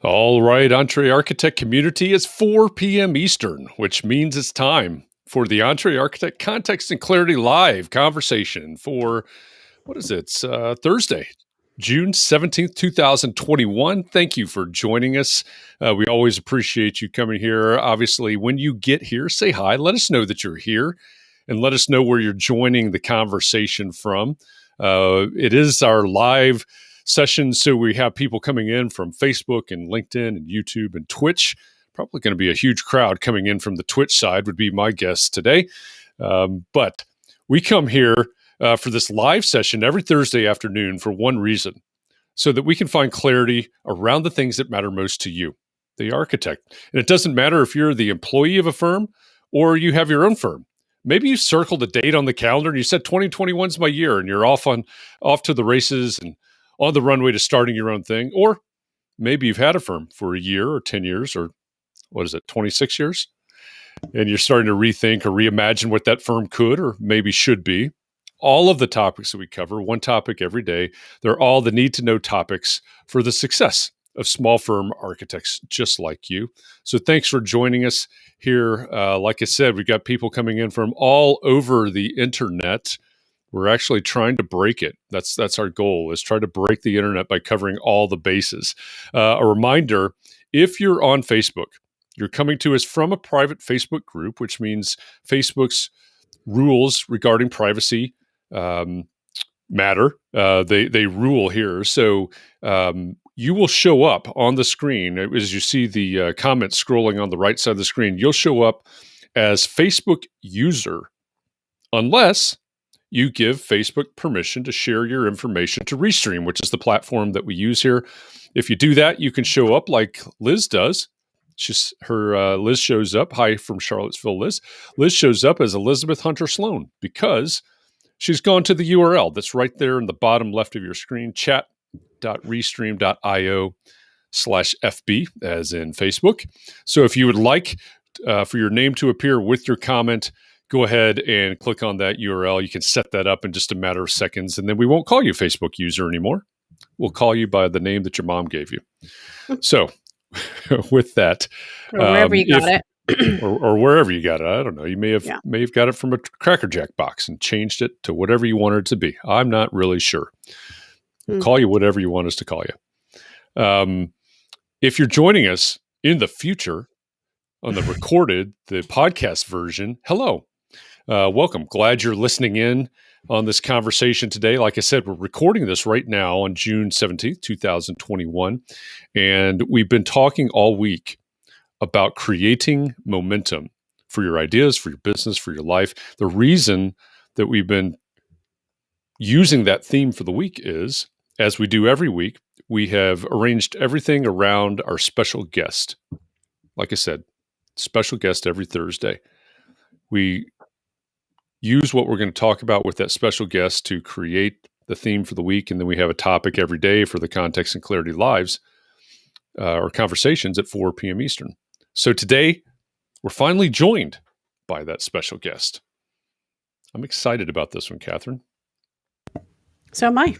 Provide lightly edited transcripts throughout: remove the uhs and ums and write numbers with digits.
All right, Entree Architect community, it's 4 p.m. Eastern, which means it's time for the Entree Architect Context and Clarity Live conversation for, what is it? It's Thursday, June 17th, 2021. Thank you for joining us. We always appreciate you coming here. Obviously, when you get here, say hi. Let us know that you're here and let us know where you're joining the conversation from. It is our live session, so we have people coming in from Facebook and LinkedIn and YouTube and Twitch. Probably going to be a huge crowd coming in from the Twitch side, would be my guess today. But we come here for this live session every Thursday afternoon for one reason, so that we can find clarity around the things that matter most to you, the architect. And it doesn't matter if you're the employee of a firm or you have your own firm. Maybe you circled a date on the calendar and you said 2021 is my year and you're off to the races and on the runway to starting your own thing. Or maybe you've had a firm for a year or 10 years or 26 years? And you're starting to rethink or reimagine what that firm could or maybe should be. All of the topics that we cover, one topic every day, they're all the need to know topics for the success of small firm architects just like you. So thanks for joining us here. Like I said, we've got people coming in from all over the internet. We're actually trying to break it. That's our goal, is try to break the internet by covering all the bases. A reminder, if you're on Facebook, you're coming to us from a private Facebook group, which means Facebook's rules regarding privacy matter. They rule here. So you will show up on the screen as you see the comments scrolling on the right side of the screen. You'll show up as Facebook user unless you give Facebook permission to share your information to Restream, which is the platform that we use here. If you do that, you can show up like Liz does. Liz shows up. Hi from Charlottesville, Liz. Liz shows up as Elizabeth Hunter Sloan because she's gone to the URL that's right there in the bottom left of your screen, chat.restream.io/FB, as in Facebook. So if you would like for your name to appear with your comment, go ahead and click on that URL. You can set that up in just a matter of seconds, and then we won't call you Facebook user anymore. We'll call you by the name that your mom gave you. So with that, or wherever you got it. or wherever you got it. I don't know. You may have got it from a Cracker Jack box and changed it to whatever you wanted it to be. I'm not really sure. We'll call you whatever you want us to call you. If you're joining us in the future on the podcast version, hello. Welcome. Glad you're listening in on this conversation today. Like I said, we're recording this right now on June 17th, 2021. And we've been talking all week about creating momentum for your ideas, for your business, for your life. The reason that we've been using that theme for the week is, as we do every week, we have arranged everything around our special guest. Like I said, special guest every Thursday. We use what we're going to talk about with that special guest to create the theme for the week, and then we have a topic every day for the Context and Clarity Lives or conversations at 4 p.m. Eastern. So today, we're finally joined by that special guest. I'm excited about this one, Katharine. So am I.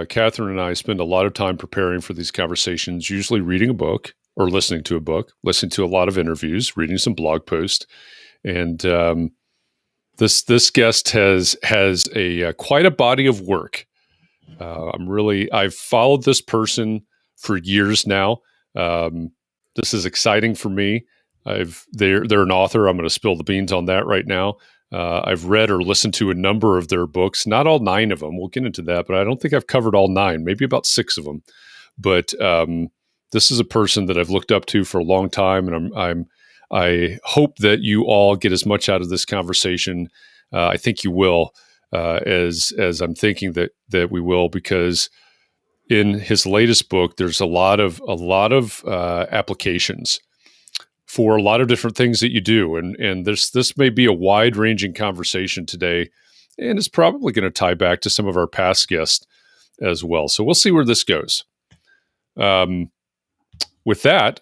Katharine and I spend a lot of time preparing for these conversations, usually reading a book or listening to a book, listening to a lot of interviews, reading some blog posts. And this guest has quite a body of work. I've followed this person for years now. This is exciting for me. They're an author. I'm going to spill the beans on that right now. I've read or listened to a number of their books, not all 9 of them. We'll get into that, but I don't think I've covered all 9, maybe about 6 of them. But this is a person that I've looked up to for a long time, and I hope that you all get as much out of this conversation. I think you will, as I'm thinking that we will, because in his latest book, there's a lot of applications for a lot of different things that you do, and this may be a wide-ranging conversation today, and it's probably going to tie back to some of our past guests as well. So we'll see where this goes. With that,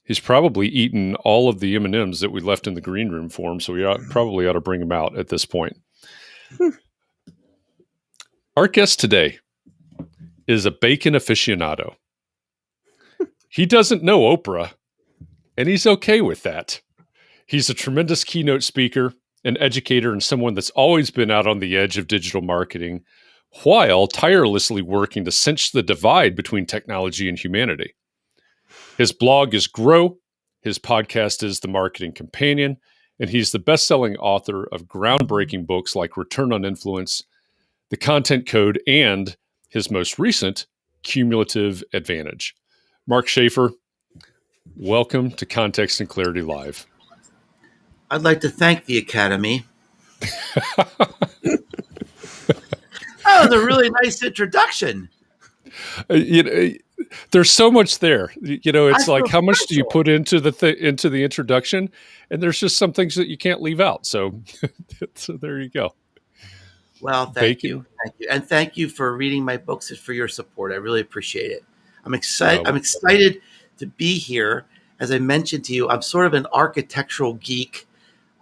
he's probably eaten all of the M&Ms that we left in the green room for him, so we probably ought to bring him out at this point. Our guest today is a bacon aficionado. He doesn't know Oprah, and he's okay with that. He's a tremendous keynote speaker, an educator, and someone that's always been out on the edge of digital marketing while tirelessly working to cinch the divide between technology and humanity. His blog is Grow, his podcast is The Marketing Companion, and he's the best-selling author of groundbreaking books like Return on Influence, The Content Code, and his most recent, Cumulative Advantage. Mark Schaefer, welcome to Context and Clarity Live. I'd like to thank the Academy. That was a really nice introduction. There's so much there. It's like how much do you special. put into the introduction, and there's just some things that you can't leave out. So, so there you go. Well, thank you, and thank you for reading my books and for your support. I really appreciate it. I'm excited. I'm excited to be here. As I mentioned to you, I'm sort of an architectural geek.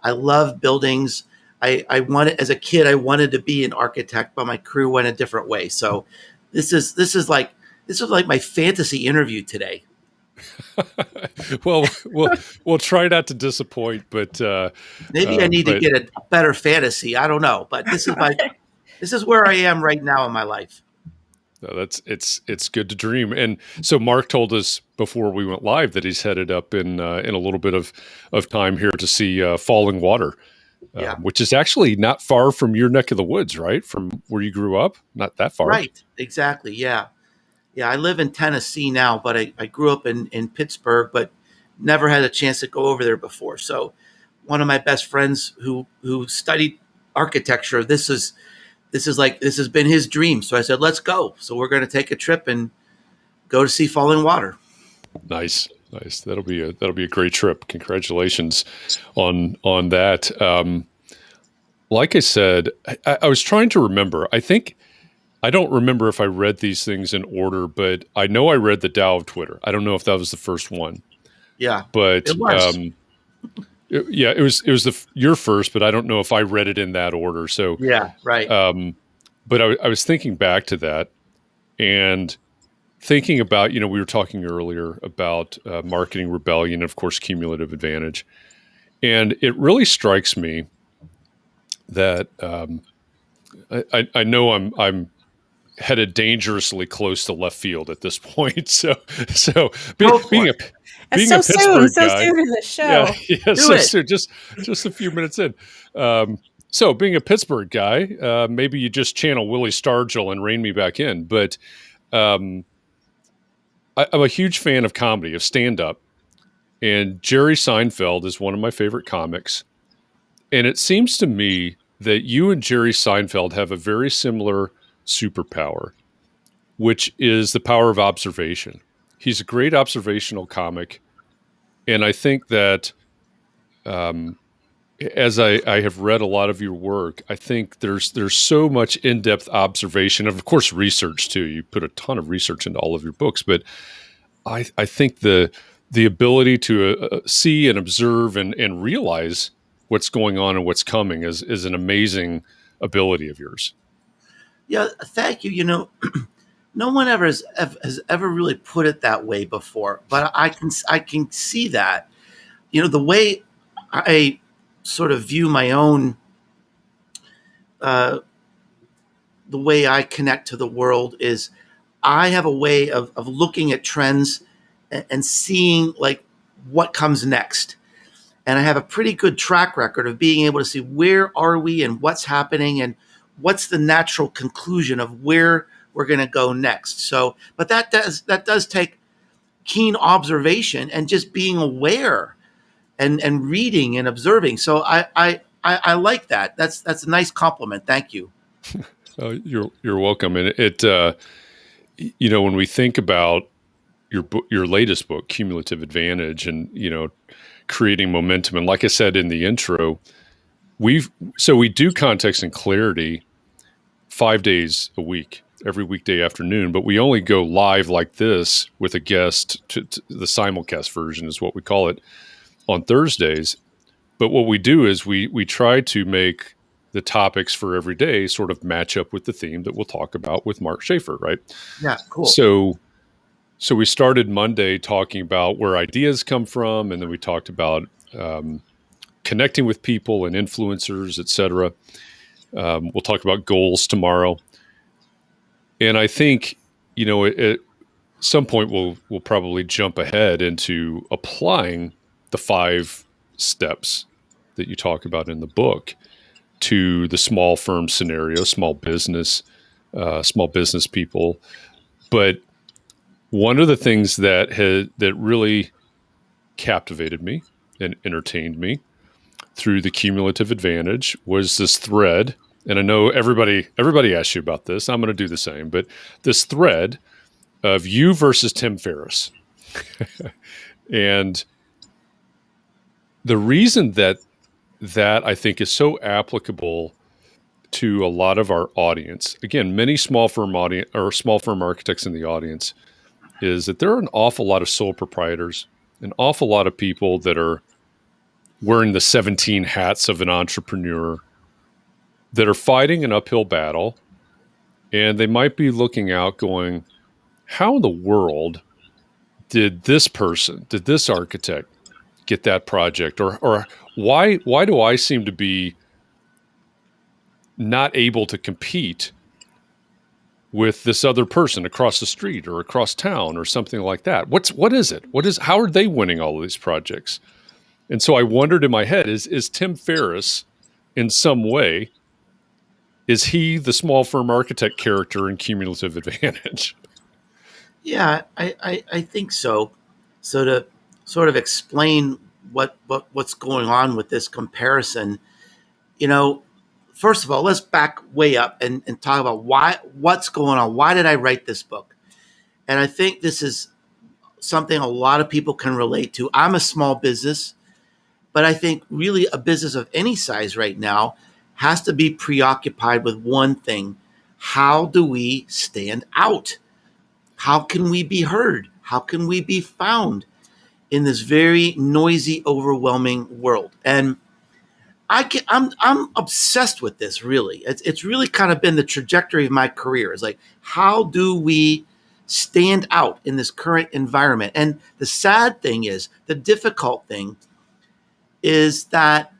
I love buildings. I wanted, as a kid, I wanted to be an architect, but my career went a different way. So this is like my fantasy interview today. well, we'll try not to disappoint, but maybe I need to get a better fantasy. I don't know, but this is where I am right now in my life. No, it's good to dream. And so Mark told us before we went live that he's headed up in a little bit of time here to see Falling Water, which is actually not far from your neck of the woods, right? From where you grew up, not that far. Right, exactly. Yeah. I live in Tennessee now, but I grew up in Pittsburgh, but never had a chance to go over there before. So one of my best friends who studied architecture, this has been his dream. So I said, let's go. So we're going to take a trip and go to see Falling Water. Nice. That'll be a great trip. Congratulations on that. Like I said, I was trying to remember. I don't remember if I read these things in order, but I know I read the Tao of Twitter. I don't know if that was the first one. Yeah, but it was. It was your first, but I don't know if I read it in that order. So yeah, right. But I was thinking back to that and thinking about, we were talking earlier about marketing rebellion, of course, cumulative advantage, and it really strikes me that I know I'm headed dangerously close to left field at this point. So being a Pittsburgh guy, soon in the show. Soon, just a few minutes in. So being a Pittsburgh guy, maybe you just channel Willie Stargell and rein me back in. But I'm a huge fan of comedy, of stand-up, and Jerry Seinfeld is one of my favorite comics. And it seems to me that you and Jerry Seinfeld have a very similar superpower, which is the power of observation. He's a great observational comic. And I think that as I have read a lot of your work, I think there's so much in-depth observation, and of course research too. You put a ton of research into all of your books, but I think the ability to see and observe and realize what's going on and what's coming is an amazing ability of yours. Yeah, thank you. No one has ever really put it that way before, but I can see that. The way I sort of view my own, the way I connect to the world is I have a way of looking at trends and seeing like what comes next. And I have a pretty good track record of being able to see where are we and what's happening and what's the natural conclusion of where we're going to go next. So, but that does take keen observation and just being aware and reading and observing. So I like that. That's a nice compliment. Thank you. You're welcome. And it when we think about your latest book, Cumulative Advantage, and creating momentum, and like I said in the intro, we do Context and Clarity 5 days a week, every weekday afternoon, but we only go live like this with a guest. To the simulcast version is what we call it, on Thursdays. But what we do is we try to make the topics for every day sort of match up with the theme that we'll talk about with Mark Schaefer, right? Yeah, cool. So we started Monday talking about where ideas come from, and then we talked about connecting with people and influencers, et cetera. We'll talk about goals tomorrow. And I think, at some point we'll probably jump ahead into applying the 5 steps that you talk about in the book to the small firm scenario, small business people. But one of the things that really captivated me and entertained me through the cumulative advantage was this thread. And I know everybody asks you about this. I'm going to do the same, but this thread of you versus Tim Ferriss. And the reason that I think is so applicable to a lot of our audience, again, many small firm architects in the audience, is that there are an awful lot of sole proprietors, an awful lot of people that are wearing the 17 hats of an entrepreneur that are fighting an uphill battle. And they might be looking out going, how in the world did this architect get that project? Or why do I seem to be not able to compete with this other person across the street or across town or something like that? What is it? How are they winning all of these projects? And so I wondered in my head, is Tim Ferriss in some way, is he the small firm architect character in Cumulative Advantage? Yeah, I think so. So to sort of explain what's going on with this comparison, first of all, let's back way up and talk about what's going on. Why did I write this book? And I think this is something a lot of people can relate to. I'm a small business, but I think really a business of any size right now has to be preoccupied with one thing. How do we stand out? How can we be heard? How can we be found in this very noisy, overwhelming world? And I'm obsessed with this, really. It's really kind of been the trajectory of my career. It's like, how do we stand out in this current environment? And the sad thing is, the difficult thing is that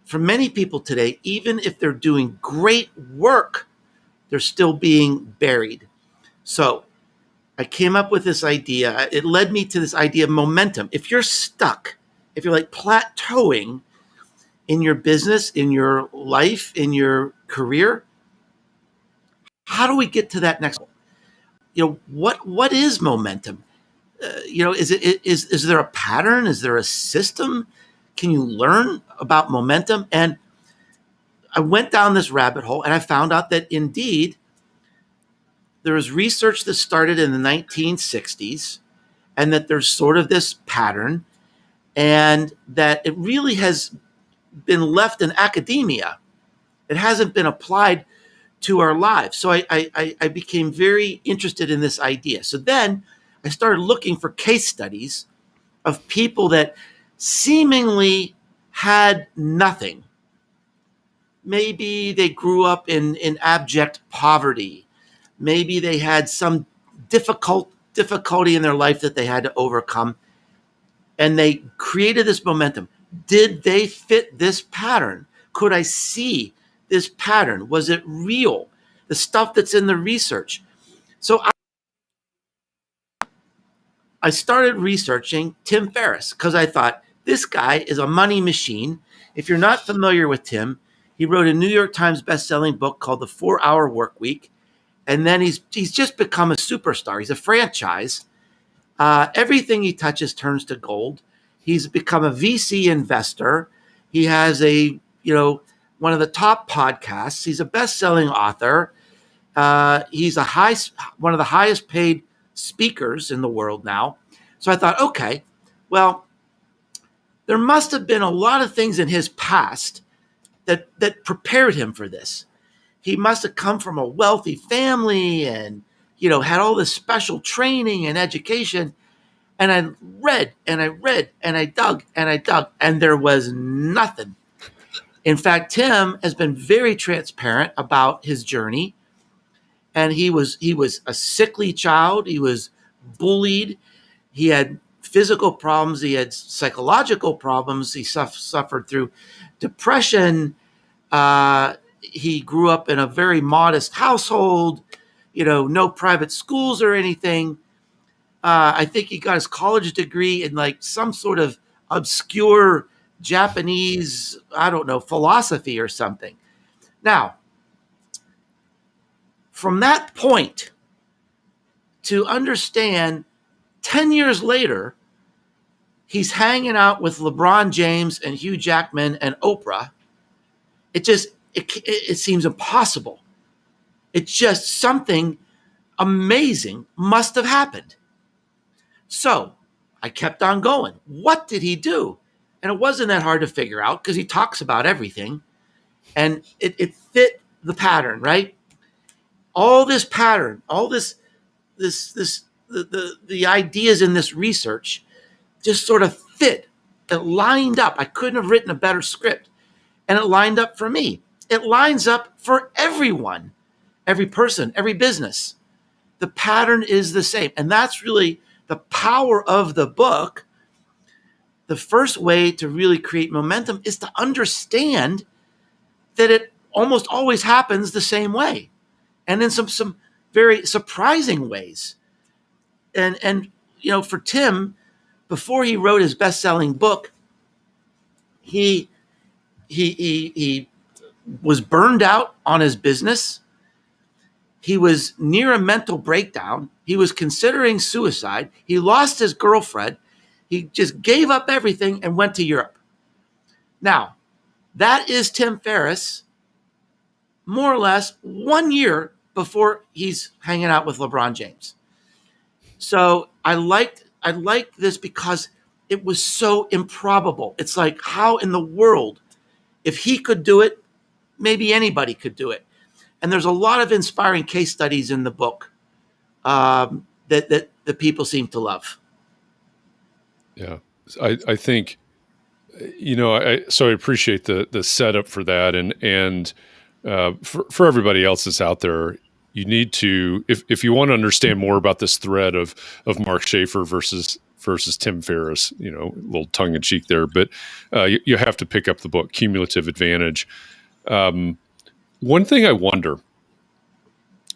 for many people today, even if they're doing great work, they're still being buried. So I came up with this idea. It led me to this idea of momentum. If you're stuck, if you're like plateauing in your business, in your life, in your career, how do we get to that next level? What is momentum? Is there a pattern? Is there a system? Can you learn about momentum? And I went down this rabbit hole and I found out that indeed there was research that started in the 1960s, and that there's sort of this pattern, and that it really has been left in academia. It hasn't been applied to our lives. So I became very interested in this idea. So then I started looking for case studies of people that seemingly had nothing. Maybe they grew up in abject poverty. Maybe they had some difficulty in their life that they had to overcome, and they created this momentum. Did they fit this pattern? Could I see this pattern? Was it real? The stuff that's in the research. So I started researching Tim Ferriss because I thought, this guy is a money machine. If you're not familiar with Tim, he wrote a New York Times best-selling book called The 4-Hour Workweek. And then he's just become a superstar. He's a franchise. Everything he touches turns to gold. He's become a VC investor. He has one of the top podcasts. He's a best-selling author. He's one of the highest paid speakers in the world now. So I thought, okay, well, there must have been a lot of things in his past that prepared him for this. He must have come from a wealthy family and, had all this special training and education. And I read and I read and I dug and there was nothing. In fact, Tim has been very transparent about his journey. And he was a sickly child. He was bullied. He had physical problems. He had psychological problems. He suffered through depression. He grew up in a very modest household, no private schools or anything. I think he got his college degree in like some sort of obscure Japanese, I don't know, philosophy or something. Now, from that point to understand 10 years later, he's hanging out with LeBron James and Hugh Jackman and Oprah. It seems impossible. It's just something amazing must have happened. So I kept on going. What did he do? And it wasn't that hard to figure out because he talks about everything. And it fit the pattern, right? All this pattern, all the ideas in this research just sort of fit. It lined up. I couldn't have written a better script. And it lined up for me. It lines up for everyone, every person, every business. The pattern is the same. And that's really the power of the book. The first way to really create momentum is to understand that it almost always happens the same way. And in some very surprising ways. And for Tim, before he wrote his best-selling book, he was burned out on his business. He was near a mental breakdown. He was considering suicide. He lost his girlfriend. He just gave up everything and went to Europe. Now, that is Tim Ferriss, more or less 1 year before he's hanging out with LeBron James. So I liked this because it was so improbable. It's like, how in the world, if he could do it, maybe anybody could do it. And there's a lot of inspiring case studies in the book that the people seem to love. Yeah, I think, so I appreciate the setup for that, and for everybody else that's out there, you need to, if you want to understand more about this thread of Mark Schaefer versus Tim Ferriss, a little tongue in cheek there, but you have to pick up the book Cumulative Advantage. One thing I wonder,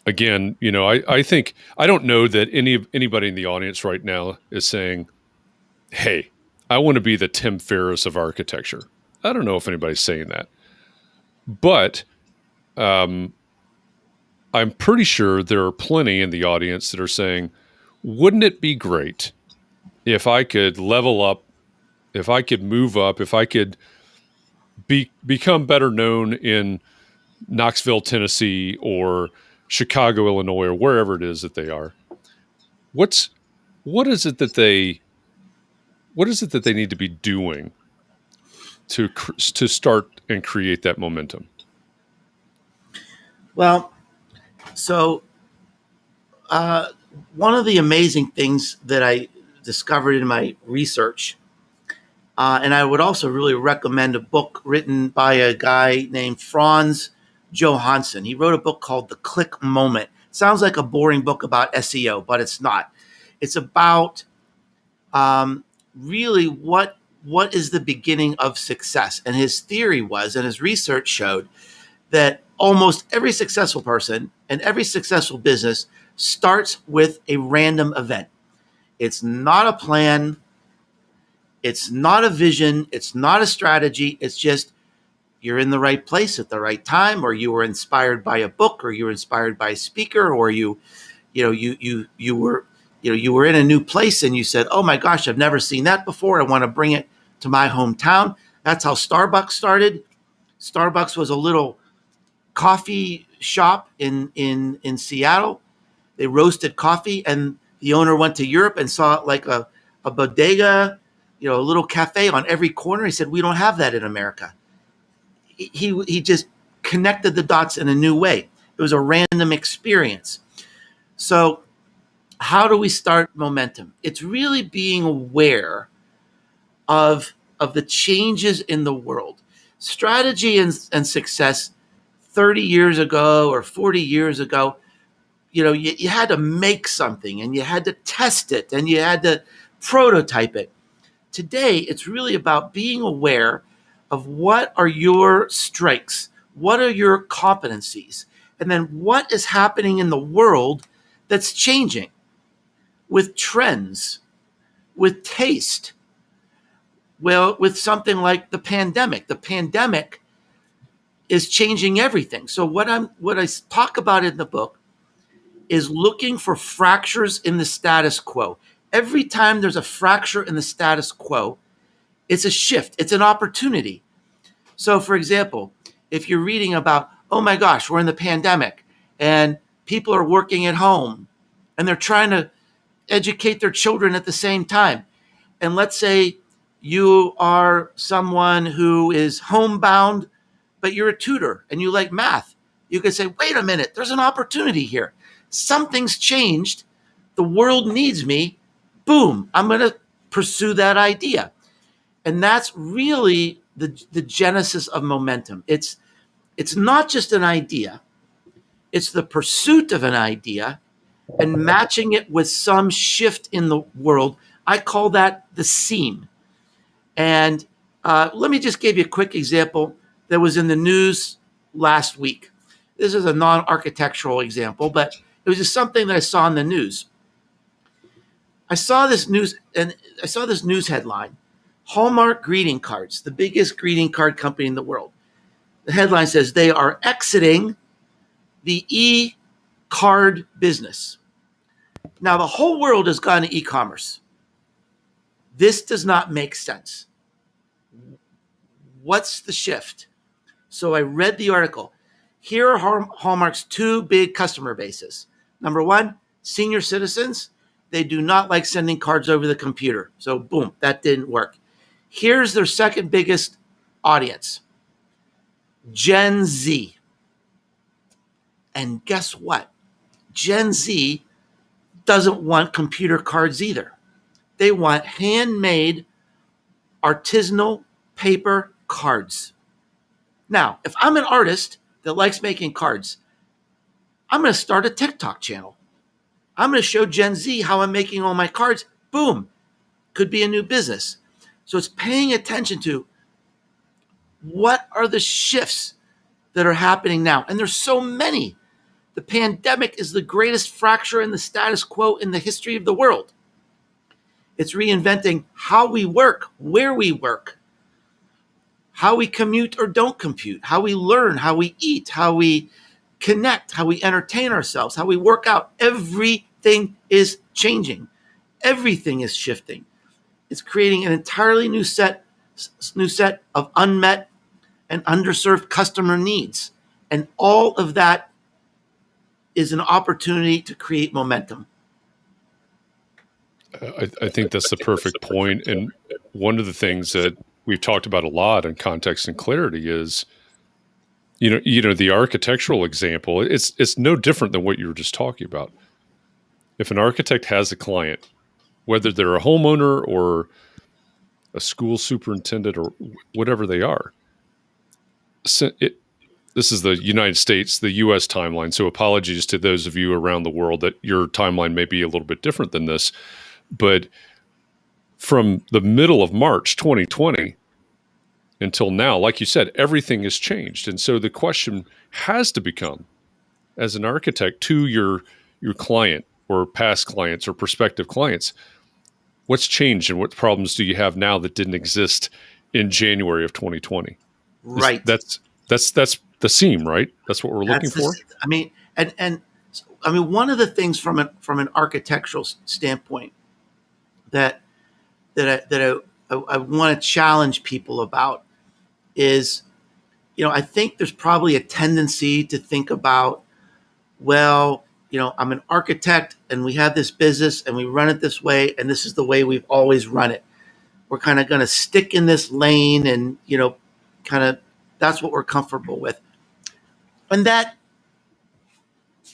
again, I think, I don't know that anybody in the audience right now is saying, hey, I want to be the Tim Ferriss of architecture. I don't know if anybody's saying that, but I'm pretty sure there are plenty in the audience that are saying, wouldn't it be great if I could level up, if I could move up, if I could become better known in Knoxville, Tennessee, or Chicago, Illinois, or wherever it is that they are? What is it that they need to be doing to start and create that momentum? Well, so one of the amazing things that I discovered in my research, and I would also really recommend a book written by a guy named Franz Johansson. He wrote a book called The Click Moment. Sounds like a boring book about SEO, but it's not. It's about really what is the beginning of success. And his theory was, and his research showed, that almost every successful person and every successful business starts with a random event. It's not a plan. It's not a vision. It's not a strategy. It's just you're in the right place at the right time, or you were inspired by a book, or you were inspired by a speaker, or you were in a new place and you said, oh my gosh, I've never seen that before. I want to bring it to my hometown. That's how Starbucks started. Starbucks was a little coffee shop in Seattle. They roasted coffee, and the owner went to Europe and saw like a bodega, a little cafe on every corner. He said, we don't have that in America. He just connected the dots in a new way. It was a random experience. So how do we start momentum? It's really being aware of the changes in the world. Strategy and success 30 years ago or 40 years ago you had to make something and you had to test it and you had to prototype it. Today, it's really about being aware of what are your strengths, what are your competencies, and then what is happening in the world that's changing with trends, with taste. Well, with something like the pandemic. The pandemic is changing everything. So what I talk about in the book is looking for fractures in the status quo. Every time there's a fracture in the status quo, it's a shift, it's an opportunity. So, for example, if you're reading about, oh my gosh, we're in the pandemic and people are working at home and they're trying to educate their children at the same time. And let's say you are someone who is homebound, but you're a tutor and you like math. You could say, wait a minute, there's an opportunity here. Something's changed. The world needs me. Boom, I'm going to pursue that idea. And that's really the genesis of momentum. It's not just an idea. It's the pursuit of an idea and matching it with some shift in the world. I call that the seam. And let me just give you a quick example that was in the news last week. This is a non-architectural example, but it was just something that I saw in the news. I saw this news headline: Hallmark greeting cards, the biggest greeting card company in the world. The headline says they are exiting the e-card business. Now, the whole world has gone to e-commerce. This does not make sense. What's the shift? So I read the article. Here are Hallmark's two big customer bases. Number one, senior citizens. They do not like sending cards over the computer. So boom, that didn't work. Here's their second biggest audience, Gen Z. And guess what? Gen Z doesn't want computer cards either. They want handmade, artisanal paper cards. Now, if I'm an artist that likes making cards, I'm going to start a TikTok channel. I'm going to show Gen Z how I'm making all my cards. Boom. Could be a new business. So it's paying attention to what are the shifts that are happening now. And there's so many. The pandemic is the greatest fracture in the status quo in the history of the world. It's reinventing how we work, where we work, how we commute or don't compute, how we learn, how we eat, how we connect, how we entertain ourselves, how we work out. Everything is changing. Everything is shifting. It's creating an entirely new set of unmet and underserved customer needs. And all of that is an opportunity to create momentum. I think that's the perfect point. And one of the things that we've talked about a lot in context and clarity is, the architectural example. It's no different than what you were just talking about. If an architect has a client, whether they're a homeowner or a school superintendent or whatever they are, this is the United States, the U.S. timeline. So apologies to those of you around the world that your timeline may be a little bit different than this. But from the middle of March 2020 until now, like you said, everything has changed. And so the question has to become, as an architect to your client or past clients or prospective clients, what's changed and what problems do you have now that didn't exist in January of 2020? Right. That's the seam, right? That's what we're looking for. One of the things from an architectural standpoint that I want to challenge people about is, I think there's probably a tendency to think about, well, I'm an architect and we have this business and we run it this way and this is the way we've always run it. We're kind of going to stick in this lane and, that's what we're comfortable with. And that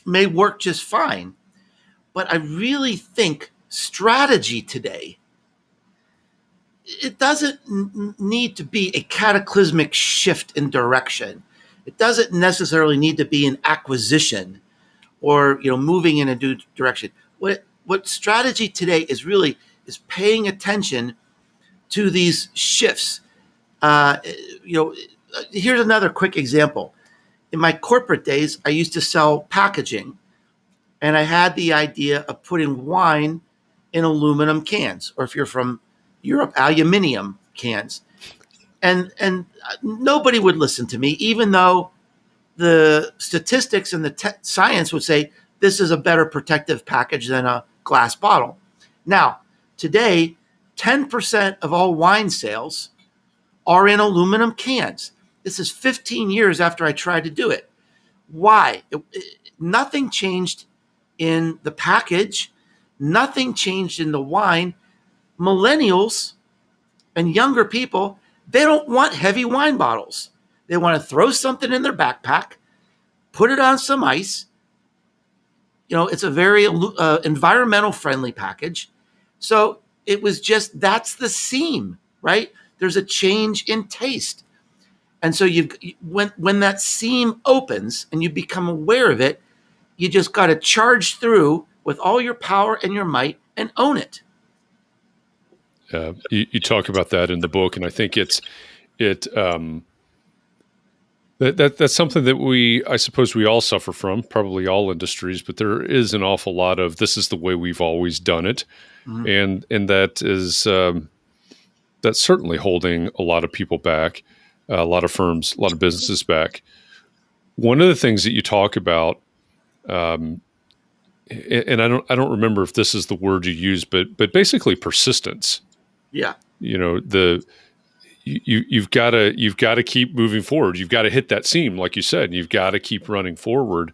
may work just fine. But I really think strategy today, it doesn't need to be a cataclysmic shift in direction. It doesn't necessarily need to be an acquisition or moving in a new direction. What strategy today is paying attention to these shifts. Here's another quick example. In my corporate days, I used to sell packaging, and I had the idea of putting wine in aluminum cans, or if you're from Europe, aluminium cans. And nobody would listen to me, even though the statistics and the science would say this is a better protective package than a glass bottle. Now, today, 10% of all wine sales are in aluminum cans. This is 15 years after I tried to do it. Why? Nothing changed in the package. Nothing changed in the wine. Millennials and younger people, they don't want heavy wine bottles. They want to throw something in their backpack, put it on some ice. It's a very environmental friendly package. So it was just, that's the seam, right? There's a change in taste. And so when that seam opens and you become aware of it, you just got to charge through with all your power and your might and own it. You talk about that in the book, and I think that's something that I suppose we all suffer from, probably all industries, but there is an awful lot of this is the way we've always done it. Mm-hmm. And that is that's certainly holding a lot of people back, a lot of firms, a lot of businesses back. One of the things that you talk about, and I don't remember if this is the word you use, but basically persistence. Yeah. You've got to keep moving forward. You've got to hit that seam, like you said. You've got to keep running forward.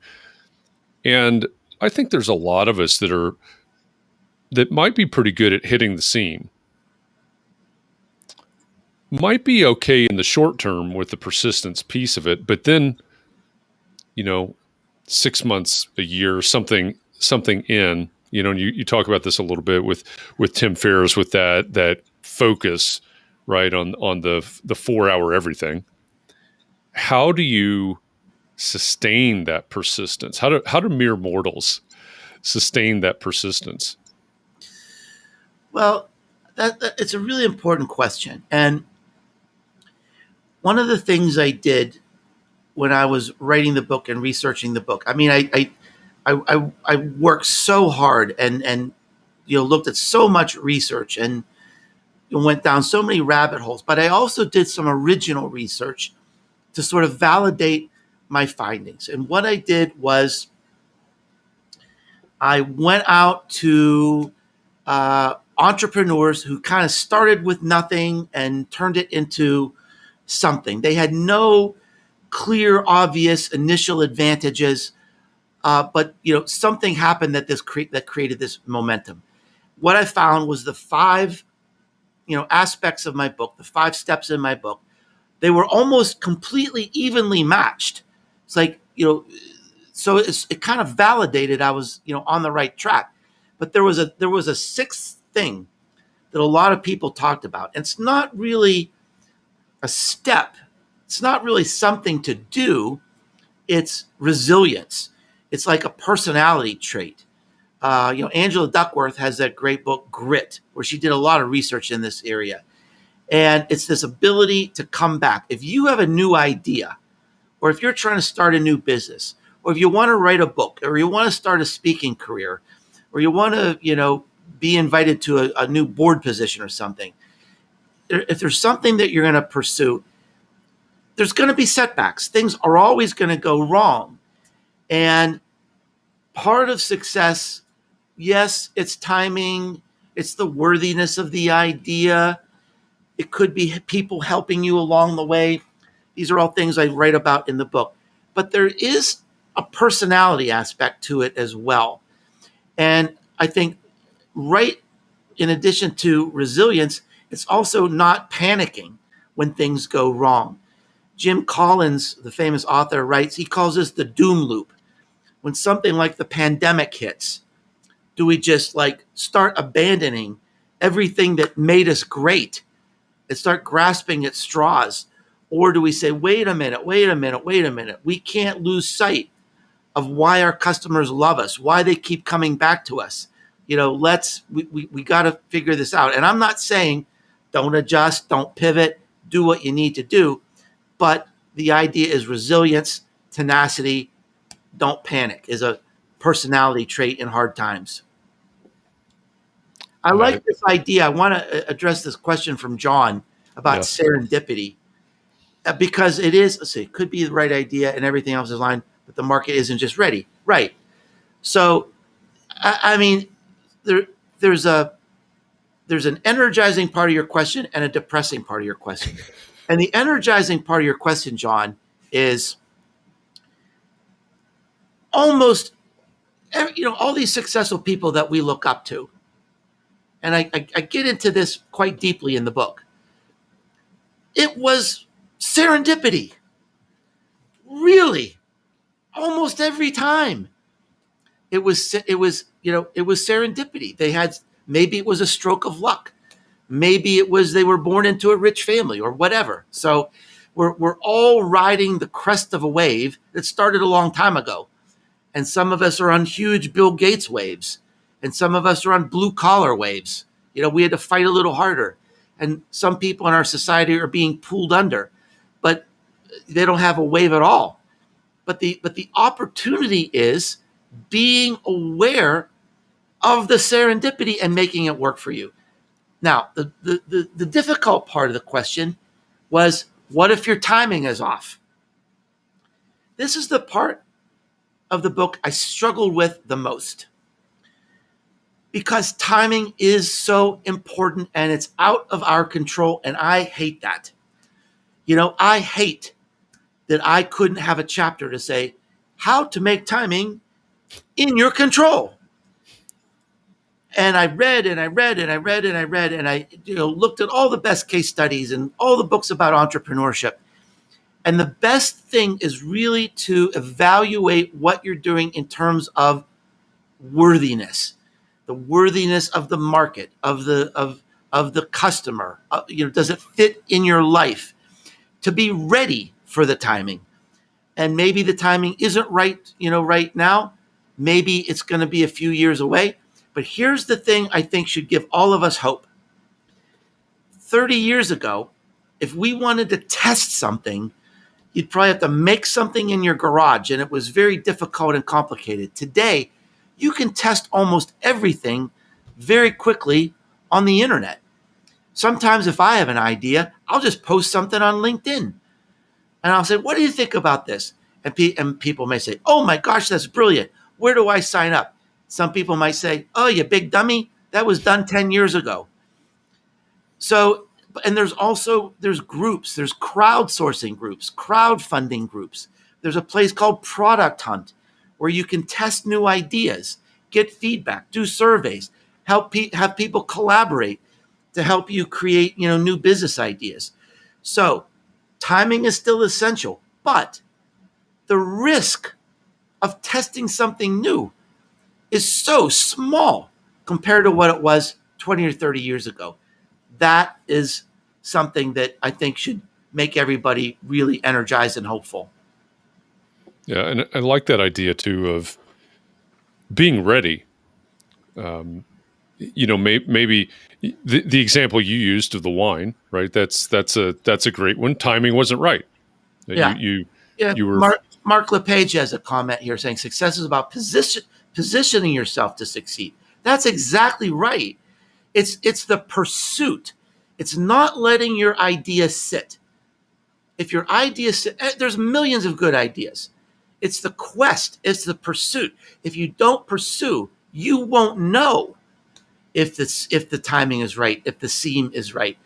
And I think there's a lot of us that might be pretty good at hitting the seam. Might be okay in the short term with the persistence piece of it, but then, 6 months, a year, something in, and you talk about this a little bit with Tim Ferriss, with that focus, right, on the 4-hour everything. How do you sustain that persistence? How do mere mortals sustain that persistence? Well, that it's a really important question. And one of the things I did when I was writing the book and researching the book, I mean, I worked so hard and looked at so much research and went down so many rabbit holes, but I also did some original research to sort of validate my findings. And what I did was I went out to entrepreneurs who kind of started with nothing and turned it into something. They had no clear, obvious initial advantages, but something happened that created this momentum. What I found was the 5 aspects of my book, the 5 steps in my book, they were almost completely evenly matched. It's like, so it kind of validated I was, on the right track. But there was a 6th thing that a lot of people talked about. And it's not really a step. It's not really something to do. It's resilience. It's like a personality trait. Angela Duckworth has that great book, Grit, where she did a lot of research in this area. And it's this ability to come back. If you have a new idea, or if you're trying to start a new business, or if you want to write a book, or you want to start a speaking career, or you want to, be invited to a new board position or something, if there's something that you're going to pursue, there's going to be setbacks. Things are always going to go wrong. And part of success, yes, it's timing. It's the worthiness of the idea. It could be people helping you along the way. These are all things I write about in the book. But there is a personality aspect to it as well. And I think in addition to resilience, it's also not panicking when things go wrong. Jim Collins, the famous author, writes, he calls this the doom loop. When something like the pandemic hits, do we just start abandoning everything that made us great and start grasping at straws? Or do we say, wait a minute, we can't lose sight of why our customers love us, why they keep coming back to us. We got to figure this out. And I'm not saying don't adjust, don't pivot, do what you need to do. But the idea is resilience, tenacity, don't panic is a personality trait in hard times. I like this idea. I want to address this question from John about serendipity, because it is, it could be the right idea and everything else is aligned, but the market isn't just ready. Right. So, I mean, there's an energizing part of your question and a depressing part of your question. And the energizing part of your question, John, is almost, all these successful people that we look up to. And I get into this quite deeply in the book. It was serendipity. Really. Almost every time. It was serendipity. Maybe it was a stroke of luck. Maybe it was they were born into a rich family or whatever. So we're all riding the crest of a wave that started a long time ago. And some of us are on huge Bill Gates waves. And some of us are on blue collar waves. We had to fight a little harder. And some people in our society are being pulled under, but they don't have a wave at all. But the opportunity is being aware of the serendipity and making it work for you. Now, the difficult part of the question was, what if your timing is off? This is the part of the book I struggled with the most, because timing is so important and it's out of our control. And I hate that. I hate that I couldn't have a chapter to say how to make timing in your control. And I read and I read and I read and I read and I looked at all the best case studies and all the books about entrepreneurship. And the best thing is really to evaluate what you're doing in terms of worthiness, the worthiness of the market, of the customer. Does it fit in your life? To be ready for the timing. And maybe the timing isn't right, right now. Maybe it's going to be a few years away. But here's the thing I think should give all of us hope. 30 years ago, if we wanted to test something, you'd probably have to make something in your garage, and it was very difficult and complicated. Today, you can test almost everything very quickly on the internet. Sometimes if I have an idea, I'll just post something on LinkedIn. And I'll say, what do you think about this? And people may say, oh my gosh, that's brilliant. Where do I sign up? Some people might say, oh, you big dummy, that was done 10 years ago. So, and there's groups, there's crowdsourcing groups, crowdfunding groups. There's a place called Product Hunt where you can test new ideas, get feedback, do surveys, have people collaborate to help you create, new business ideas. So timing is still essential, but the risk of testing something new is so small compared to what it was 20 or 30 years ago. That is something that I think should make everybody really energized and hopeful. Yeah, and I like that idea too of being ready. Maybe the example you used of the wine, right? That's a great one. Timing wasn't right. Yeah. You were. Mark LePage has a comment here saying success is about positioning yourself to succeed. That's exactly right. It's the pursuit. It's not letting your idea sit. If your idea there's millions of good ideas. It's the quest. It's the pursuit. If you don't pursue, you won't know if the timing is right, if the seam is right.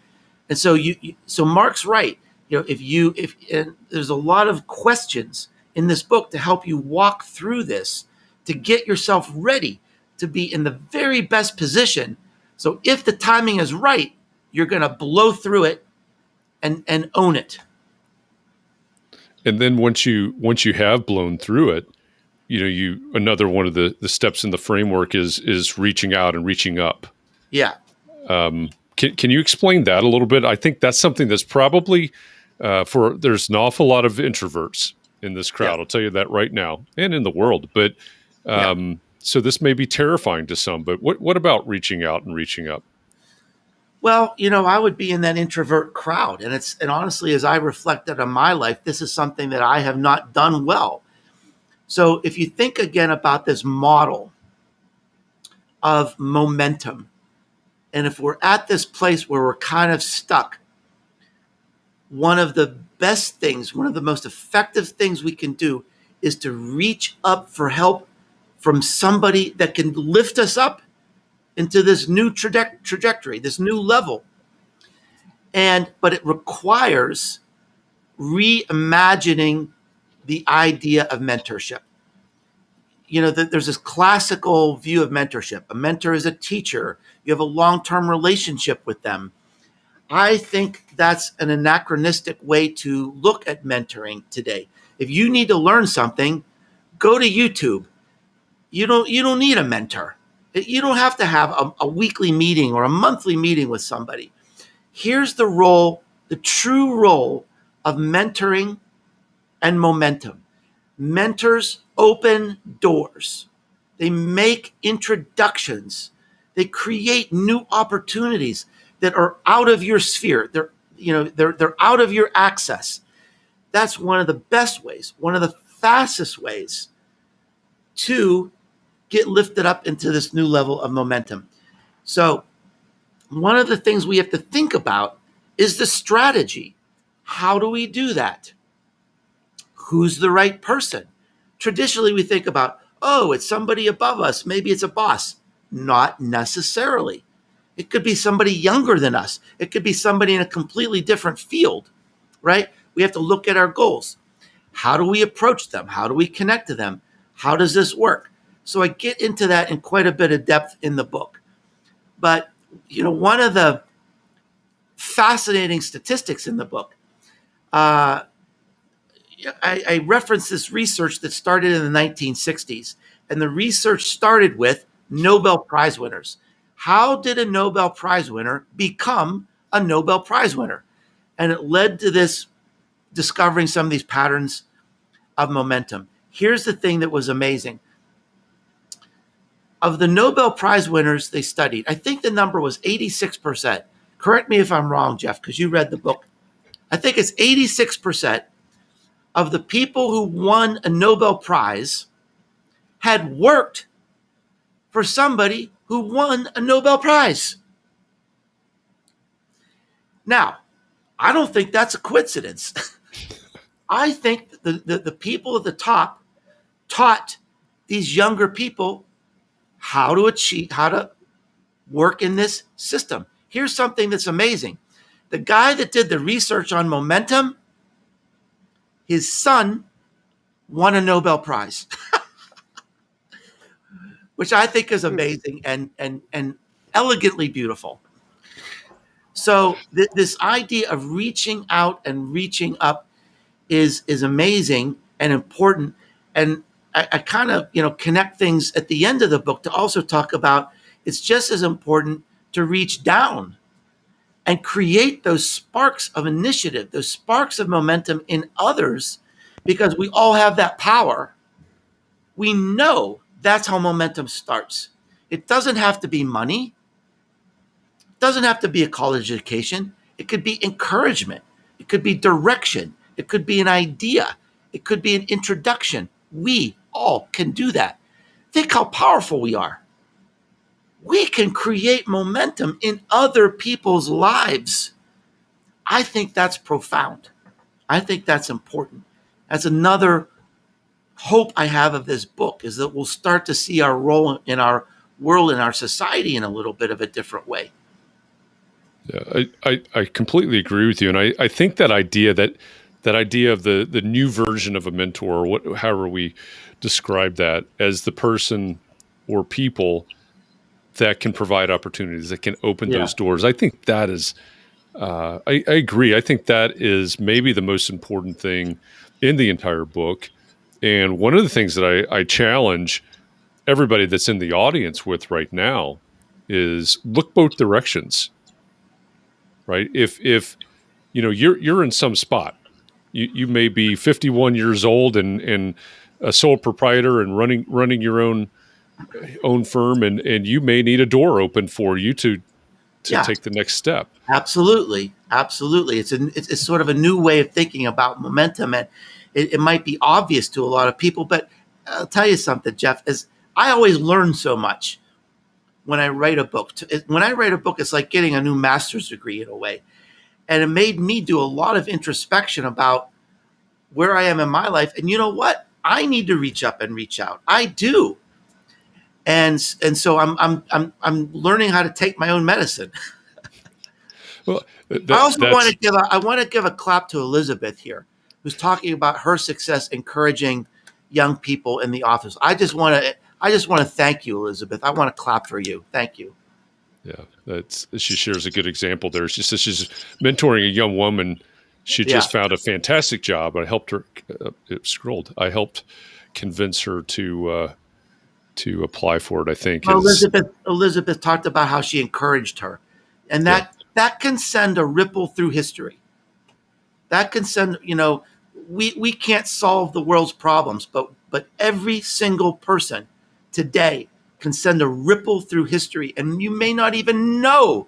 And so so Mark's right. And there's a lot of questions in this book to help you walk through this, to get yourself ready to be in the very best position. So if the timing is right, you're going to blow through it and own it. And then once you have blown through it, another one of the steps in the framework is reaching out and reaching up. Yeah. Can you explain that a little bit? I think that's something that's probably there's an awful lot of introverts in this crowd. I'll tell you that right now, and in the world. But so this may be terrifying to some. But what about reaching out and reaching up? Well, I would be in that introvert crowd, and honestly, as I reflected on my life, this is something that I have not done well. So if you think again about this model of momentum, and if we're at this place where we're kind of stuck, one of the best things, one of the most effective things we can do is to reach up for help from somebody that can lift us up into this new trajectory, this new level. But it requires reimagining the idea of mentorship. There's this classical view of mentorship. A mentor is a teacher. You have a long-term relationship with them. I think that's an anachronistic way to look at mentoring today. If you need to learn something, go to YouTube. You don't need a mentor. You don't have to have a weekly meeting or a monthly meeting with somebody. Here's the role, the true role of mentoring and momentum. Mentors open doors. They make introductions. They create new opportunities that are out of your sphere. They're out of your access. That's one of the best ways, one of the fastest ways to get lifted up into this new level of momentum. So one of the things we have to think about is the strategy. How do we do that? Who's the right person? Traditionally, we think about, it's somebody above us. Maybe it's a boss. Not necessarily. It could be somebody younger than us. It could be somebody in a completely different field, right? We have to look at our goals. How do we approach them? How do we connect to them? How does this work? So I get into that in quite a bit of depth in the book. But, one of the fascinating statistics in the book, I reference this research that started in the 1960s. And the research started with Nobel Prize winners. How did a Nobel Prize winner become a Nobel Prize winner? And it led to this discovering some of these patterns of momentum. Here's the thing that was amazing. Of the Nobel Prize winners they studied, I think the number was 86%. Correct me if I'm wrong, Jeff, because you read the book. I think it's 86% of the people who won a Nobel Prize had worked for somebody who won a Nobel Prize. Now, I don't think that's a coincidence. I think the people at the top taught these younger people how to work in this system. Here's something that's amazing. The guy that did the research on momentum, his son won a Nobel Prize, which I think is amazing and elegantly beautiful. So this idea of reaching out and reaching up is amazing and important. And I kind of, connect things at the end of the book to also talk about it's just as important to reach down and create those sparks of initiative, those sparks of momentum in others, because we all have that power. We know that's how momentum starts. It doesn't have to be money. It doesn't have to be a college education. It could be encouragement. It could be direction. It could be an idea. It could be an introduction. We all can do that. Think how powerful we are. We can create momentum in other people's lives. I think that's profound. I think that's important. That's another hope I have of this book, is that we'll start to see our role in our world, in our society, in a little bit of a different way. Yeah, I completely agree with you. And I think that idea of the new version of a mentor, or however we describe that, as the person or people that can provide opportunities, that can open those doors. I think that is, I agree. I think that is maybe the most important thing in the entire book. And one of the things that I challenge everybody that's in the audience with right now is look both directions, right? If you're in some spot, You may be 51 years old and a sole proprietor and running your own firm, and you may need a door open for you to Yeah, take the next step. absolutely. Absolutely. It's sort of a new way of thinking about momentum. And it might be obvious to a lot of people, but I'll tell you something, Jeff, is I always learn so much when I write a book. When I write a book, it's like getting a new master's degree in a way. And it made me do a lot of introspection about where I am in my life. And you know what? I need to reach up and reach out. I do. And so I'm learning how to take my own medicine. Well, I also want to give a clap to Elizabeth here, who's talking about her success encouraging young people in the office. I just want to thank you, Elizabeth. I want to clap for you. Thank you. Yeah, she shares a good example there. She says she's mentoring a young woman. She just found a fantastic job. I helped her. I helped convince her to apply for it. I think. Well, Elizabeth talked about how she encouraged her, and that can send a ripple through history. That can send, we can't solve the world's problems, but every single person today can send a ripple through history, and you may not even know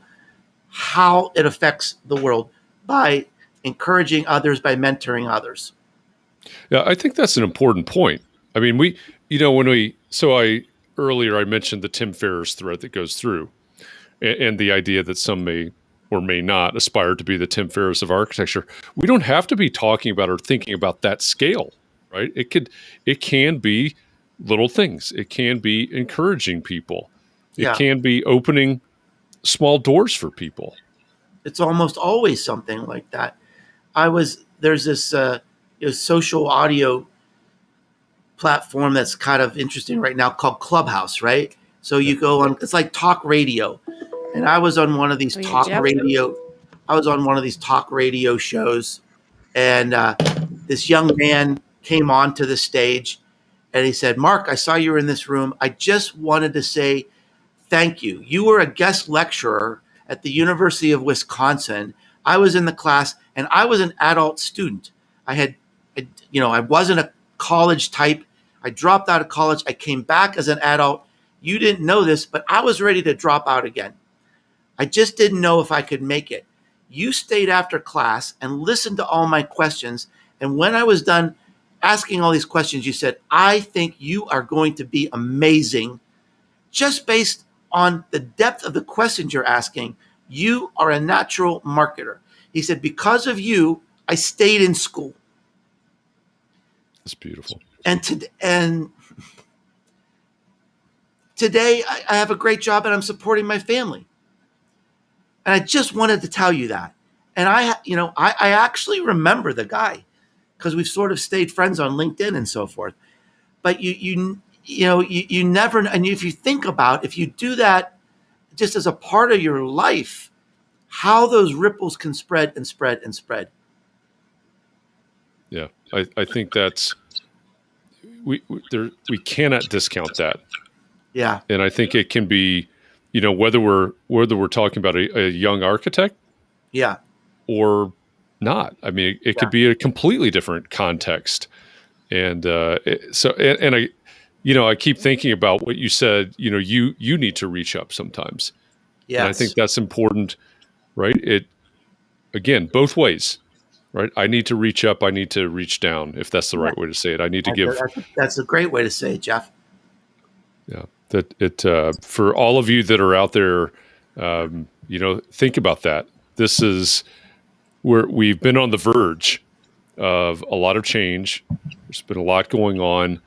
how it affects the world by encouraging others, by mentoring others. Yeah, I think that's an important point. I mean, earlier I mentioned the Tim Ferriss thread that goes through, and the idea that some may or may not aspire to be the Tim Ferriss of architecture. We don't have to be talking about or thinking about that scale, right? It can be little things. It can be encouraging people. It can be opening small doors for people. It's almost always something like that. There's this social audio platform that's kind of interesting right now called Clubhouse, right? So you go on, it's like talk radio. And I was on one of these talk radio shows, and this young man came onto the stage, and he said, "Mark, I saw you were in this room. I just wanted to say thank you. You were a guest lecturer at the University of Wisconsin. I was in the class, and I was an adult student. I wasn't a college type. I dropped out of college. I came back as an adult. You didn't know this, but I was ready to drop out again. I just didn't know if I could make it. You stayed after class and listened to all my questions. And when I was done asking all these questions, you said, I think you are going to be amazing. Just based on the depth of the questions you're asking, you are a natural marketer." He said, "Because of you, I stayed in school." That's beautiful. And today I have a great job and I'm supporting my family. And I just wanted to tell you that. And I actually remember the guy because we've sort of stayed friends on LinkedIn and so forth. But you never, and if you think about, if you do that just as a part of your life, how those ripples can spread and spread and spread. Yeah, I think that's we cannot discount that. Yeah, and I think it can be, whether we're talking about a young architect, or not. I mean, it could be a completely different context, and I keep thinking about what you said. You need to reach up sometimes. Yes. And I think that's important, right? It again both ways. Right. I need to reach up. I need to reach down, if that's the right way to say it. I need to give. That's a great way to say it, Jeff. Yeah. That it for all of you that are out there, think about that. This is where we've been on the verge of a lot of change. There's been a lot going on.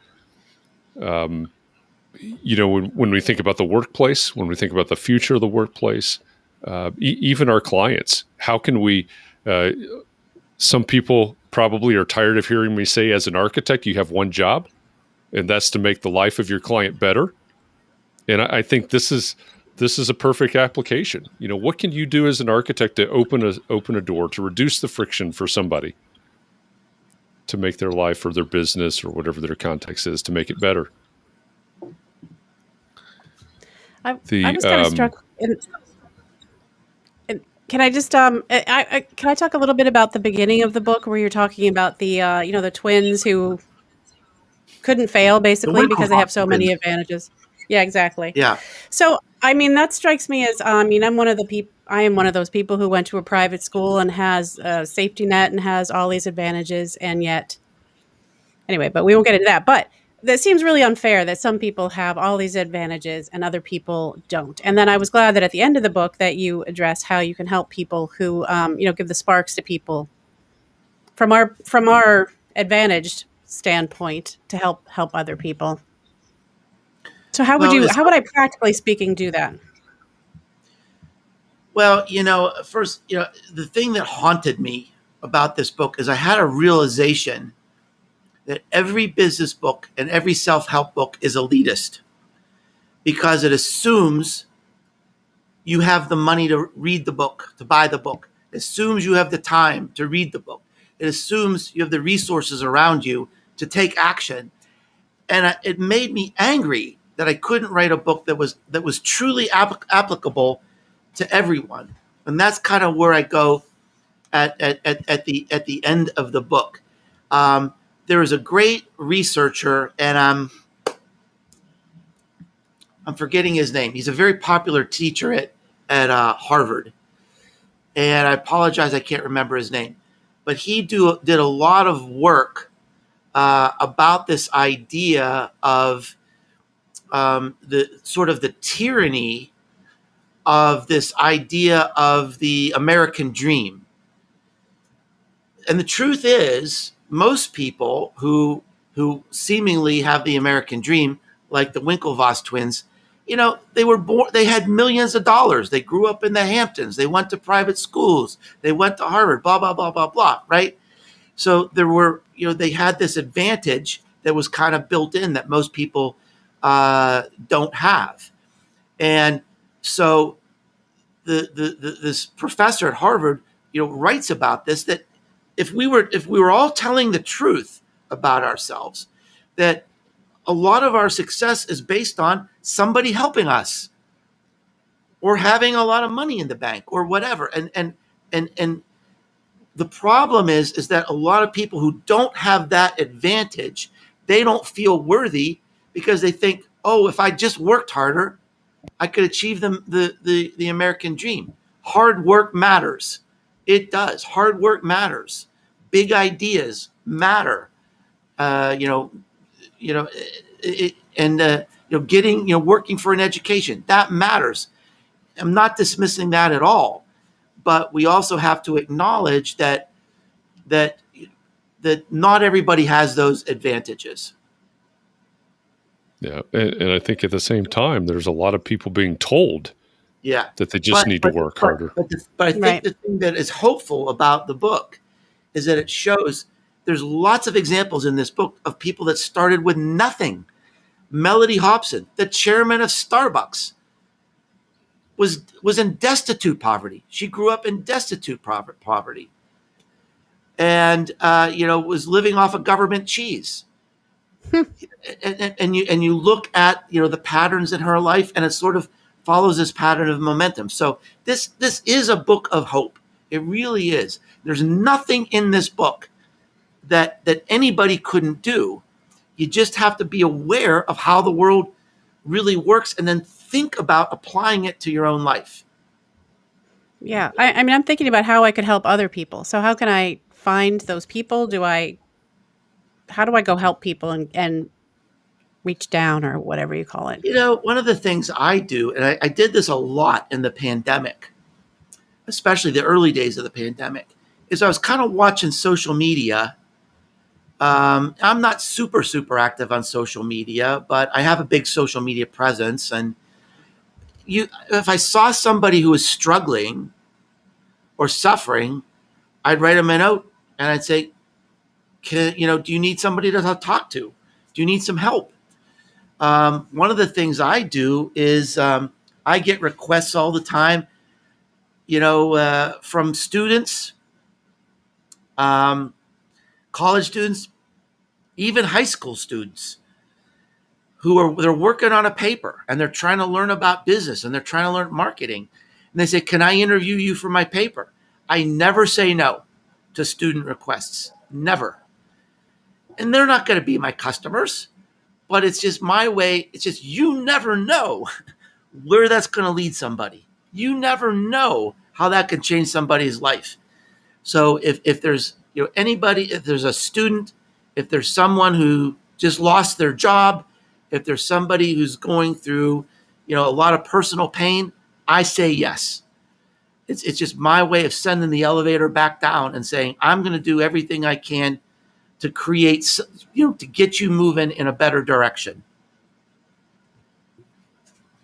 When we think about the workplace, when we think about the future of the workplace, even our clients, how can we? Some people probably are tired of hearing me say, as an architect, you have one job, and that's to make the life of your client better. And I think this is a perfect application. What can you do as an architect to open a door, to reduce the friction for somebody, to make their life or their business or whatever their context is, to make it better? I was kind of struck. Can I just can I talk a little bit about the beginning of the book where you're talking about the the twins who couldn't fail The basically because they have Winklevoss so many twins. advantages. Yeah, exactly. Yeah. So, I mean, that strikes me as I'm one of the people I am one of those people who went to a private school and has a safety net and has all these advantages and yet anyway, but we won't get into that. But that seems really unfair that some people have all these advantages and other people don't. And then I was glad that at the end of the book that you address how you can help people who, give the sparks to people from our advantaged standpoint to help other people. So Well, it's how would I practically speaking do that? Well, first, the thing that haunted me about this book is I had a realization that every business book and every self help book is elitist because it assumes you have the money to read the book, to buy the book. It assumes you have the time to read the book. It assumes you have the resources around you to take action. And it made me angry that I couldn't write a book that was truly applicable to everyone. And that's kind of where I go at the end of the book. There is a great researcher, and I'm forgetting his name. He's a very popular teacher at Harvard, and I apologize, I can't remember his name. But he did a lot of work about this idea of the sort of the tyranny of this idea of the American dream. And the truth is, most people who seemingly have the American dream, like the Winklevoss twins, they were born, they had millions of dollars. They grew up in the Hamptons. They went to private schools. They went to Harvard, blah, blah, blah, blah, blah, right? So they had this advantage that was kind of built in that most people don't have. And so this professor at Harvard, writes about this, that if we were all telling the truth about ourselves, that a lot of our success is based on somebody helping us or having a lot of money in the bank or whatever. And the problem is that a lot of people who don't have that advantage, they don't feel worthy because they think, oh, if I just worked harder, I could achieve the American dream. Hard work matters. It does. Hard work matters. Big ideas matter. Uh, you know, getting, working for an education, that matters. I'm not dismissing that at all, but we also have to acknowledge that not everybody has those advantages. Yeah, and I think at the same time, there's a lot of people being told Yeah, that they just need to work harder. but I think Right. the thing that is hopeful about the book is that it shows there's lots of examples in this book of people that started with nothing. Melody Hobson, the chairman of Starbucks, was in destitute poverty. She grew up in destitute poverty, and was living off of government cheese. And you look at the patterns in her life, and it sort of follows this pattern of momentum. So this is a book of hope. It really is. There's nothing in this book that anybody couldn't do. You just have to be aware of how the world really works, and then think about applying it to your own life. Yeah. I mean, I'm thinking about how I could help other people. So how can I find those people? How do I go help people and reach down or whatever you call it? One of the things I do, and I did this a lot in the pandemic, especially the early days of the pandemic, is I was kind of watching social media. I'm not super active on social media, but I have a big social media presence. And if I saw somebody who was struggling or suffering, I'd write them a note and I'd say, do you need somebody to talk to? Do you need some help? One of the things I do is I get requests all the time, from students, college students, even high school students they're working on a paper and they're trying to learn about business and they're trying to learn marketing. and they say, can I interview you for my paper? I never say no to student requests. Never. And they're not going to be my customers, but it's just my way. It's just, you never know where that's going to lead somebody. You never know how that can change somebody's life. So if there's anybody, if there's a student, if there's someone who just lost their job, if there's somebody who's going through a lot of personal pain, I say yes. It's just my way of sending the elevator back down and saying, I'm going to do everything I can to create, to get you moving in a better direction.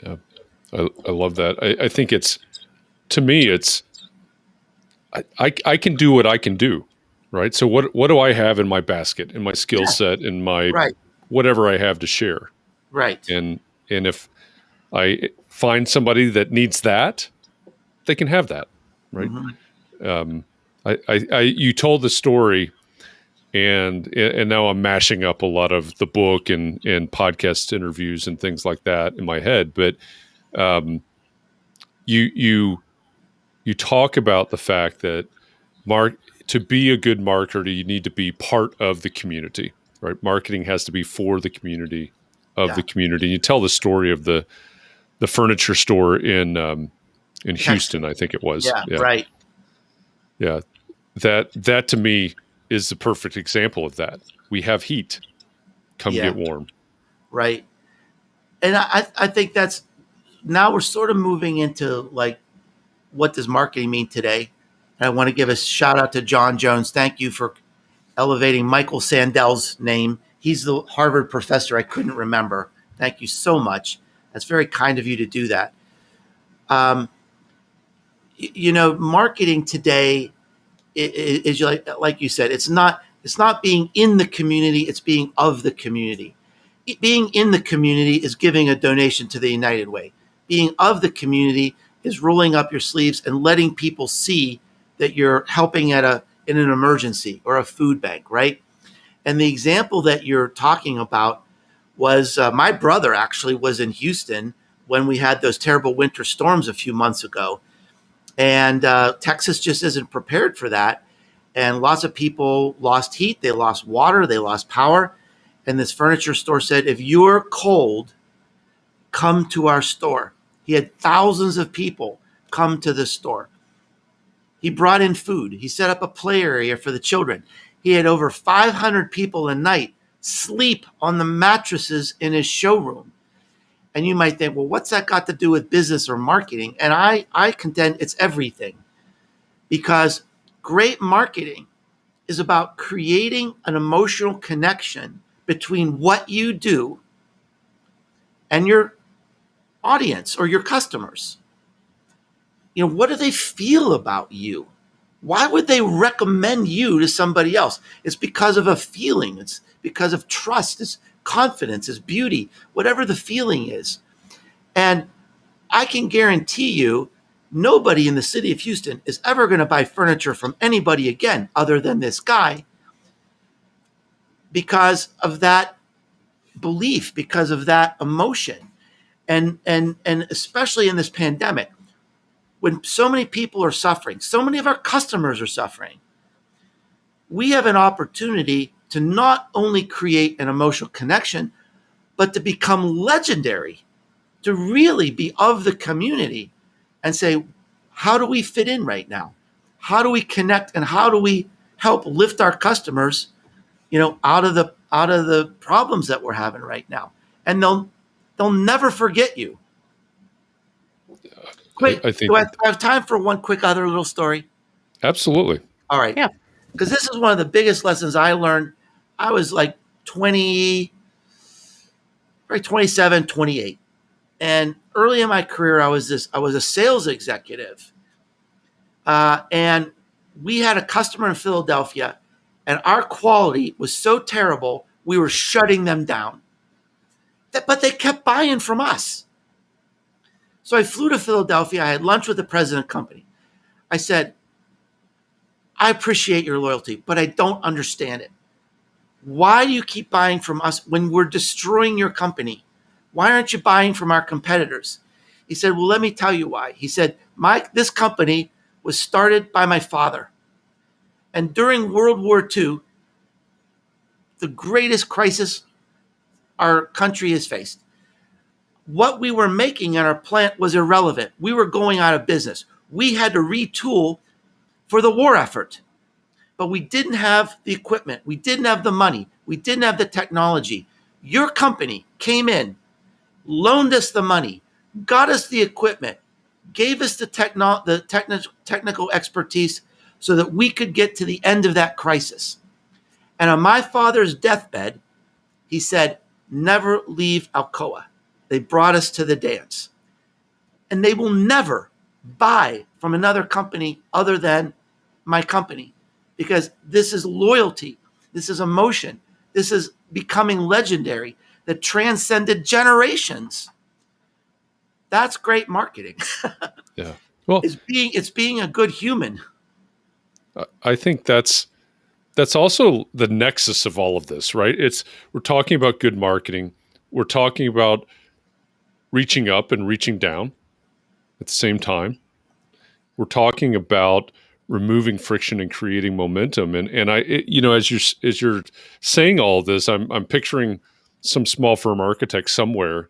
Yeah, I love that. I think to me, I can do what I can do, right? So what do I have in my basket, in my skill set, in my whatever I have to share? Right. And if I find somebody that needs that, they can have that, right? Mm-hmm. You told the story, and now I'm mashing up a lot of the book and podcast interviews and things like that in my head. But you talk about the fact that to be a good marketer, you need to be part of the community, right? Marketing has to be for the community of the community. You tell the story of the furniture store in Houston, I think it was. Yeah, right. Yeah, that to me is the perfect example of that. We have heat. Come get warm. Right. And I think that's, now we're sort of moving into like, what does marketing mean today? And I want to give a shout out to John Jones. Thank you for elevating Michael Sandel's name. He's the Harvard professor I couldn't remember. Thank you so much. That's very kind of you to do that. Marketing today is like you said, it's not being in the community, it's being of the community. Being in the community is giving a donation to the United Way. Being of the community is rolling up your sleeves and letting people see that you're helping in an emergency or a food bank, right? And the example that you're talking about was my brother actually was in Houston when we had those terrible winter storms a few months ago. And Texas just isn't prepared for that. And lots of people lost heat, they lost water, they lost power. And this furniture store said, if you're cold, come to our store. He had thousands of people come to the store. He brought in food. He set up a play area for the children. He had over 500 people a night sleep on the mattresses in his showroom. And you might think, well, what's that got to do with business or marketing? And I contend it's everything. Because great marketing is about creating an emotional connection between what you do and your audience or your customers. What do they feel about you? Why would they recommend you to somebody else? It's because of a feeling. It's because of trust. It's confidence. It's beauty, whatever the feeling is. And I can guarantee you, nobody in the city of Houston is ever going to buy furniture from anybody again other than this guy, because of that belief, because of that emotion. And especially in this pandemic, when so many people are suffering, so many of our customers are suffering, we have an opportunity to not only create an emotional connection, but to become legendary, to really be of the community and say, how do we fit in right now? How do we connect, and how do we help lift our customers, out of the problems that we're having right now? And they'll never forget you. Quick, I think, do I have time for one quick other little story? Absolutely. All right. Yeah. Because this is one of the biggest lessons I learned. I was like 27, 28. And early in my career, I was a sales executive. And we had a customer in Philadelphia, and our quality was so terrible, we were shutting them down. But they kept buying from us. So I flew to Philadelphia. I had lunch with the president of the company. I said, I appreciate your loyalty, but I don't understand it. Why do you keep buying from us when we're destroying your company? Why aren't you buying from our competitors? He said, well, let me tell you why. He said, Mike, this company was started by my father. And during World War II, the greatest crisis our country has faced, what we were making in our plant was irrelevant. We were going out of business. We had to retool for the war effort. But we didn't have the equipment. We didn't have the money. We didn't have the technology. Your company came in, loaned us the money, got us the equipment, gave us the technical expertise so that we could get to the end of that crisis. And on my father's deathbed, he said, never leave Alcoa. They brought us to the dance. And they will never buy from another company other than my company, because this is loyalty. This is emotion. This is becoming legendary that transcended generations. That's great marketing. Yeah. Well, it's being a good human. I think that's also the nexus of all of this, right? We're talking about good marketing. We're talking about reaching up and reaching down at the same time. We're talking about removing friction and creating momentum. And as you're saying all this, I'm picturing some small firm architect somewhere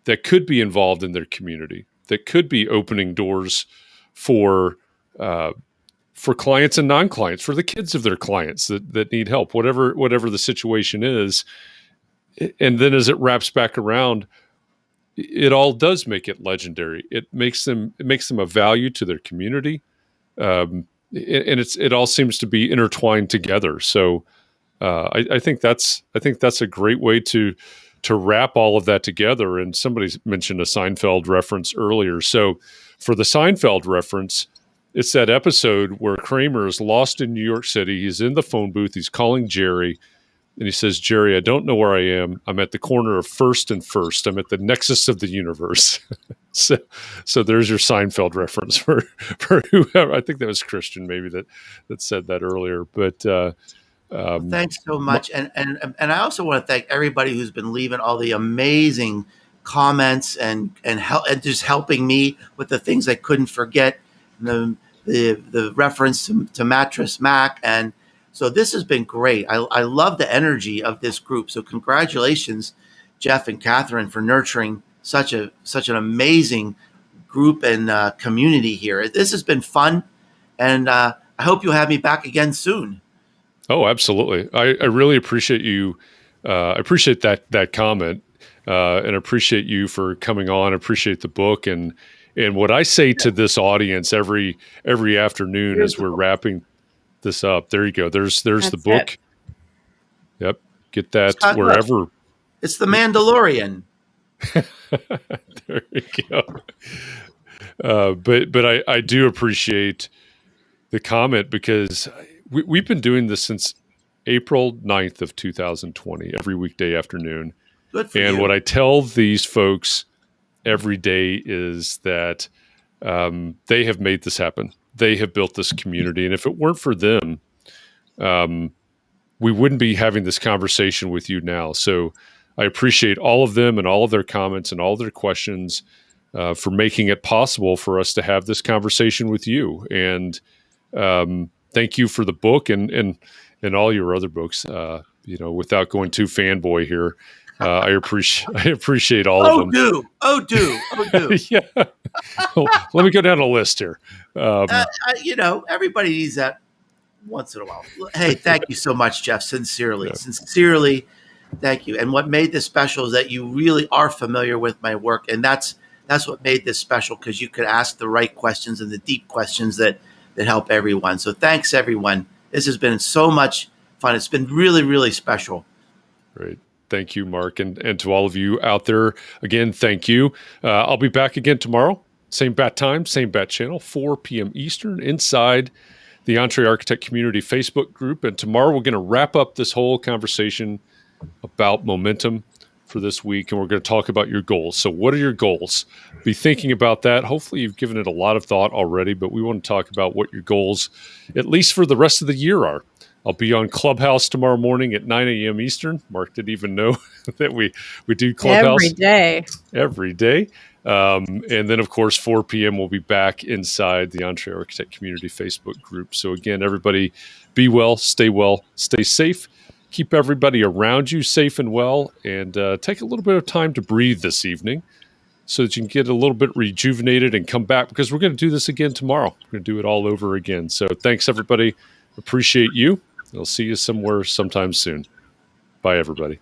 that could be involved in their community, that could be opening doors for clients and non-clients, for the kids of their clients that need help, whatever the situation is. And then as it wraps back around, it all does make it legendary. It makes them a value to their community. And it all seems to be intertwined together. So I think that's a great way to wrap all of that together. And somebody mentioned a Seinfeld reference earlier. So for the Seinfeld reference, it's that episode where Kramer is lost in New York City. He's in the phone booth. He's calling Jerry. And he says, Jerry, I don't know where I am. I'm at the corner of First and First. I'm at the nexus of the universe. So there's your Seinfeld reference for whoever. I think that was Christian maybe that said that earlier. But thanks so much. And I also want to thank everybody who's been leaving all the amazing comments and just helping me with the things I couldn't forget. The reference to Mattress Mac. And so this has been great. I love the energy of this group. So congratulations, Jeff and Katharine, for nurturing such an amazing group and community here. This has been fun. And I hope you'll have me back again soon. Oh, absolutely. I really appreciate you. I appreciate that comment and appreciate you for coming on. Appreciate the book. And what I say to this audience every afternoon as we're wrapping this up. There you go. There's the book. It. Yep. Get that wherever. It's The Mandalorian. There you go. But I do appreciate the comment because we've been doing this since April 9th of 2020, every weekday afternoon. Good for and you. What I tell these folks every day is that they have made this happen. They have built this community. And if it weren't for them, we wouldn't be having this conversation with you now. So I appreciate all of them and all of their comments and all of their questions for making it possible for us to have this conversation with you. And thank you for the book and all your other books. Without going too fanboy here, I appreciate all of them. Oh, do. Yeah. Well, let me go down a list here. Everybody needs that once in a while. Hey, thank you so much, Jeff. Sincerely, thank you. And what made this special is that you really are familiar with my work, and that's what made this special, because you could ask the right questions and the deep questions that help everyone. So thanks, everyone. This has been so much fun. It's been really, really special. Great. Thank you, Mark. And to all of you out there, again, thank you. I'll be back again tomorrow. Same bat time, same bat channel, 4 p.m. Eastern, inside the EntreArchitect Community Facebook group. And tomorrow we're going to wrap up this whole conversation about momentum for this week, and we're going to talk about your goals. So what are your goals? Be thinking about that. Hopefully you've given it a lot of thought already, but we want to talk about what your goals, at least for the rest of the year, are. I'll be on Clubhouse tomorrow morning at 9 a.m. Eastern. Mark didn't even know that we do Clubhouse. Every day. Every day. And then, of course, 4 p.m. we'll be back inside the Entree Architect Community Facebook group. So again, everybody be well, stay safe. Keep everybody around you safe and well, and take a little bit of time to breathe this evening so that you can get a little bit rejuvenated and come back, because we're going to do this again tomorrow. We're going to do it all over again. So thanks, everybody. Appreciate you. I'll see you somewhere sometime soon. Bye, everybody.